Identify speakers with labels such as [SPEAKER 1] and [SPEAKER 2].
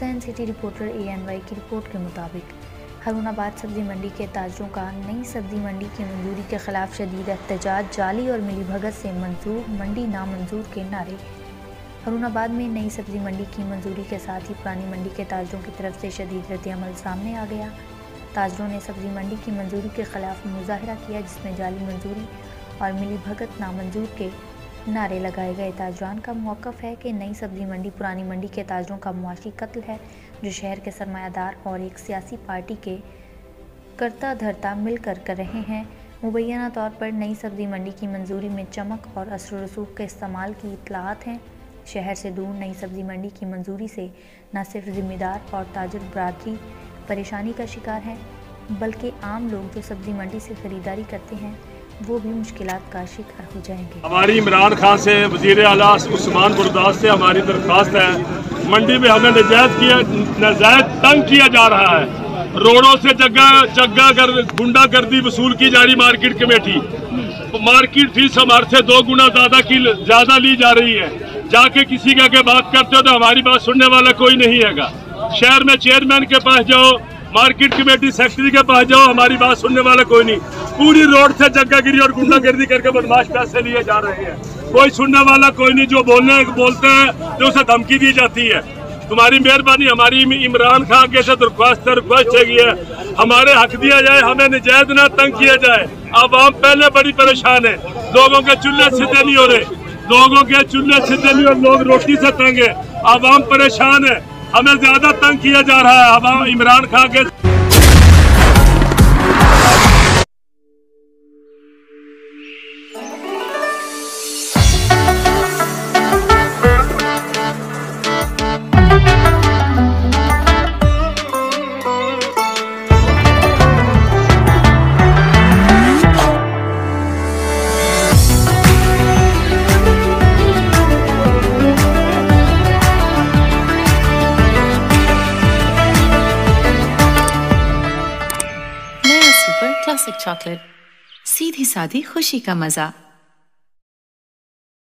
[SPEAKER 1] Hussain city reporter ANY की report के मुताबिक हारूनाबाद सब्जी मंडी के ताजरों का नई सब्जी मंडी की मंजूरी के खिलाफ शदीद एहतजाज, जाली और मिलीभगत से मंजूर मंडी नामंजूर के नारे। हारूनाबाद में नई सब्जी मंडी की मंजूरी के साथ ही पुरानी मंडी के ताजरों की तरफ से शदीद रद्द-ए-अमल सामने आ गया। ताजरों ने सब्जी मंडी की मंजूरी के खिलाफ मुजाहरा किया, जिसमें जाली मंजूरी और मिलीभगत नामंजूर के नारे लगाए गए। ताजरान का मौक़िफ़ है कि नई सब्जी मंडी पुरानी मंडी के ताजरों का मुआशी कत्ल है, जो शहर के सरमायादार और एक सियासी पार्टी के करता धरता मिलकर कर रहे हैं। मुबैना तौर पर नई सब्जी मंडी की मंजूरी में चमक और असर रसूख के इस्तेमाल की इत्तलात हैं। शहर से दूर नई सब्जी मंडी की मंजूरी से न सिर्फ ज़िम्मेदार और ताजर बरादरी परेशानी का शिकार है, बल्कि आम लोग जो सब्जी मंडी से ख़रीदारी करते हैं वो भी मुश्किलात का शिकार हो जाएंगे।
[SPEAKER 2] हमारी इमरान खान से, वज़ीर आला उस्मान बुरदास से हमारी दरख्वास्त है, मंडी में हमें नाजायज तंग किया जा रहा है। रोडों से गुंडागर्दी वसूल की जा रही मार्केट कमेटी। मार्केट फीस हमारे से 2 गुना ज़्यादा ली जा रही है। जाके किसी के आगे बात करते हो तो हमारी बात सुनने वाला कोई नहीं हैगा। शहर में चेयरमैन के पास जाओ, मार्केट कमेटी सेक्रेटरी के पास जाओ, हमारी बात सुनने वाला कोई नहीं। पूरी रोड से जगहगिरी और गुंडागर्दी करके बदमाश पैसे लिए जा रहे हैं। कोई सुनने वाला कोई नहीं। जो बोलते हैं तो उसे धमकी दी जाती है। तुम्हारी मेहरबानी, हमारी इमरान खान के से रिक्वेस्ट है, हमारे हक दिया जाए, हमें निजायज ना तंग किया जाए। आवाम पहले बड़ी परेशान है, लोगों के चूल्हे सीधे नहीं हो रहे, लोग रोटी से तंग है, आवाम परेशान है, हमें ज्यादा तंग किया जा रहा है। आवाम इमरान खान के
[SPEAKER 3] क्लासिक चॉकलेट, सीधी सादी खुशी का मजा।